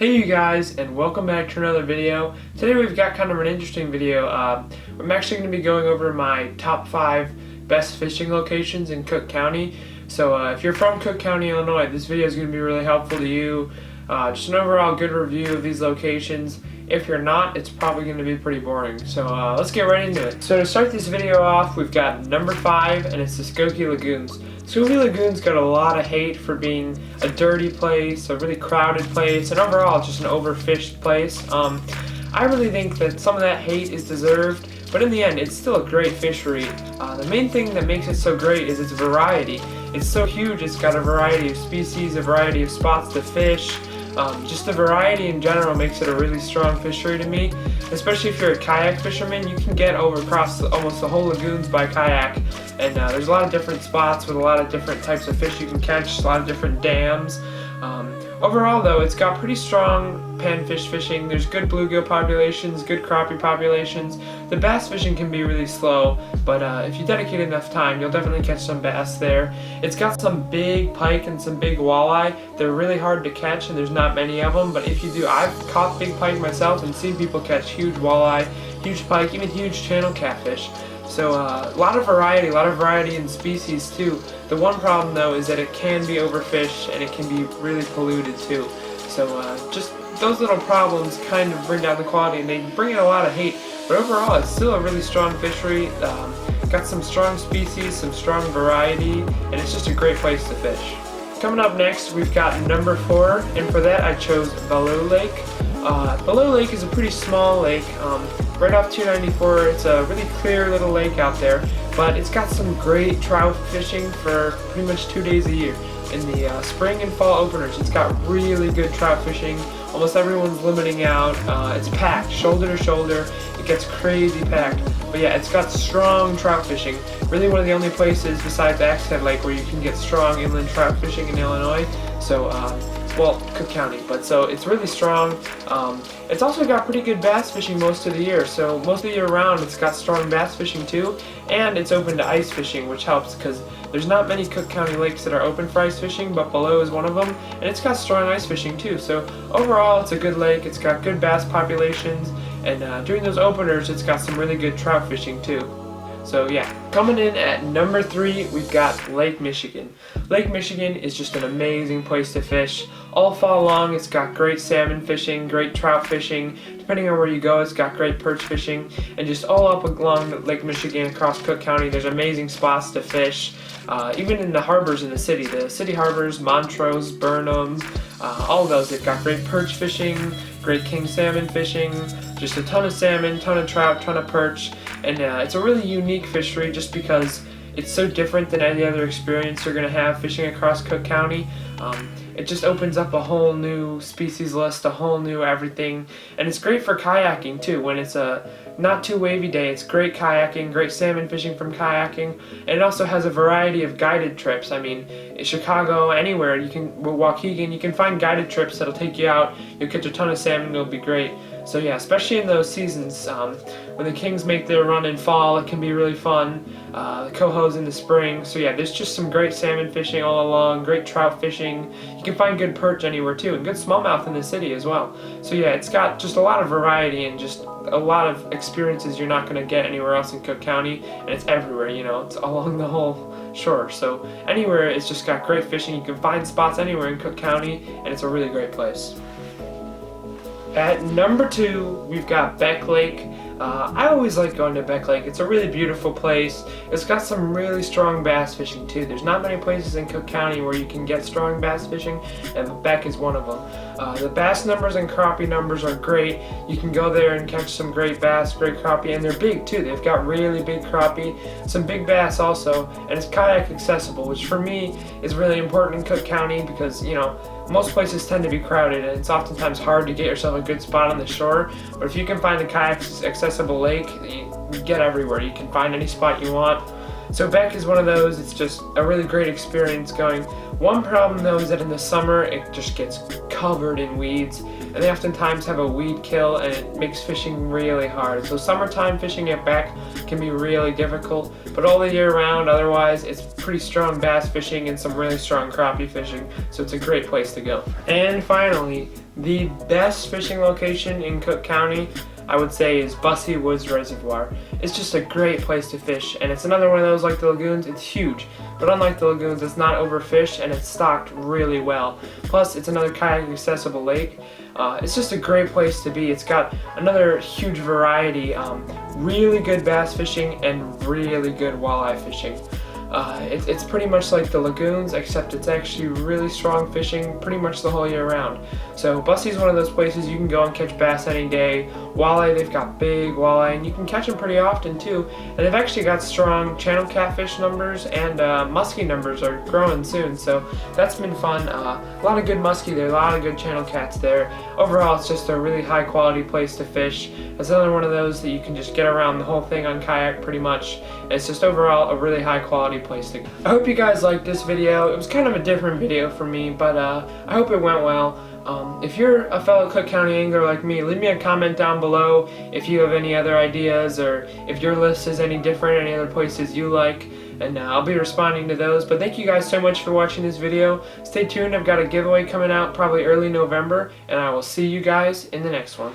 Hey you guys, and welcome back to another video. Today we've got kind of an interesting video. I'm actually going to be going over my top 5 best fishing locations in Cook County. So if you're from Cook County, Illinois, this video is going to be really helpful to you. Just an overall good review of these locations. If you're not, it's probably going to be pretty boring. So let's get right into it. So to start this video off, we've got number 5, and it's the Skokie Lagoons. Skokie Lagoons got a lot of hate for being a dirty place, a really crowded place, and overall just an overfished place. I really think that some of that hate is deserved, but in the end it's still a great fishery. The main thing that makes it so great is its variety. It's so huge, it's got a variety of species, a variety of spots to fish. Just the variety in general makes it a really strong fishery to me, especially if you're a kayak fisherman. You can get over across almost the whole lagoons by kayak, and there's a lot of different spots with a lot of different types of fish you can catch, a lot of different dams. Overall though, it's got pretty strong panfish fishing. There's good bluegill populations, good crappie populations. The bass fishing can be really slow, but if you dedicate enough time, you'll definitely catch some bass there. It's got some big pike and some big walleye. They're really hard to catch and there's not many of them, but if you do, I've caught big pike myself and seen people catch huge walleye, huge pike, even huge channel catfish. So a lot of variety in species too. The one problem though is that it can be overfished and it can be really polluted too. So just those little problems kind of bring down the quality, and they bring in a lot of hate. But overall, it's still a really strong fishery. Got some strong species, some strong variety, and it's just a great place to fish. Coming up next, we've got number 4, and for that I chose Belleau Lake. Belleau Lake is a pretty small lake, right off 294. It's a really clear little lake out there, but it's got some great trout fishing for pretty much 2 days a year. In the spring and fall openers, it's got really good trout fishing. Almost everyone's limiting out. It's packed, shoulder to shoulder. It gets crazy packed. But yeah, it's got strong trout fishing. Really one of the only places besides Axe Head Lake where you can get strong inland trout fishing in Illinois. So, well, Cook County, but so it's really strong. It's also got pretty good bass fishing most of the year, so most of the year round it's got strong bass fishing too, and it's open to ice fishing, which helps because there's not many Cook County lakes that are open for ice fishing, but Belleau is one of them, and it's got strong ice fishing too. So overall it's a good lake, it's got good bass populations, and during those openers it's got some really good trout fishing too. So yeah, coming in at number 3, we've got Lake Michigan. Lake Michigan is just an amazing place to fish. All fall long, it's got great salmon fishing, great trout fishing. Depending on where you go, it's got great perch fishing. And just all up along Lake Michigan across Cook County, there's amazing spots to fish. Even in the harbors in the city harbors, Montrose, Burnham, all of those, they've got great perch fishing, great king salmon fishing, just a ton of salmon, ton of trout, ton of perch. And it's a really unique fishery just because it's so different than any other experience you're going to have fishing across Cook County. It just opens up a whole new species list, a whole new everything. And it's great for kayaking too. When it's a not too wavy day, it's great kayaking, great salmon fishing from kayaking. And it also has a variety of guided trips. I mean, in Chicago, anywhere, Waukegan, you can find guided trips that'll take you out. You'll catch a ton of salmon, it'll be great. So yeah, especially in those seasons, when the kings make their run in fall, it can be really fun. The cohos in the spring. So yeah, there's just some great salmon fishing all along, great trout fishing. You can find good perch anywhere too, and good smallmouth in the city as well. So yeah, it's got just a lot of variety and just a lot of experiences you're not going to get anywhere else in Cook County, and it's everywhere, you know, it's along the whole shore. So anywhere, it's just got great fishing. You can find spots anywhere in Cook County, and it's a really great place. At number 2, we've got Beck Lake. I always like going to Beck Lake. It's a really beautiful place. It's got some really strong bass fishing too. There's not many places in Cook County where you can get strong bass fishing, and Beck is one of them. The bass numbers and crappie numbers are great. You can go there and catch some great bass, great crappie, and they're big too. They've got really big crappie, some big bass also, and it's kayak accessible, which for me is really important in Cook County because, you know, most places tend to be crowded and it's oftentimes hard to get yourself a good spot on the shore. But if you can find a kayak accessible lake, you get everywhere. You can find any spot you want. So Beck is one of those. It's just a really great experience going. One problem though is that in the summer it just gets covered in weeds, and they oftentimes have a weed kill and it makes fishing really hard. So summertime fishing at Beck can be really difficult, but all the year round otherwise it's pretty strong bass fishing and some really strong crappie fishing, so it's a great place to go. And finally, the best fishing location in Cook County, I would say, is Busse Woods Reservoir. It's just a great place to fish, and it's another one of those like the lagoons. It's huge, but unlike the lagoons, it's not overfished and it's stocked really well. Plus, it's another kayak accessible lake. It's just a great place to be. It's got another huge variety, really good bass fishing and really good walleye fishing. It's pretty much like the lagoons, except it's actually really strong fishing pretty much the whole year round. So Busse is one of those places you can go and catch bass any day. Walleye, they've got big walleye, and you can catch them pretty often too. And they've actually got strong channel catfish numbers, and muskie numbers are growing soon. So that's been fun. A lot of good muskie there, a lot of good channel cats there. Overall, it's just a really high quality place to fish. It's another one of those that you can just get around the whole thing on kayak pretty much. It's just overall a really high quality place to go. I hope you guys liked this video. It was kind of a different video for me, but I hope it went well. If you're a fellow Cook County angler like me, leave me a comment down below if you have any other ideas, or if your list is any different, any other places you like, and I'll be responding to those. But thank you guys so much for watching this video. Stay tuned, I've got a giveaway coming out probably early November, and I will see you guys in the next one.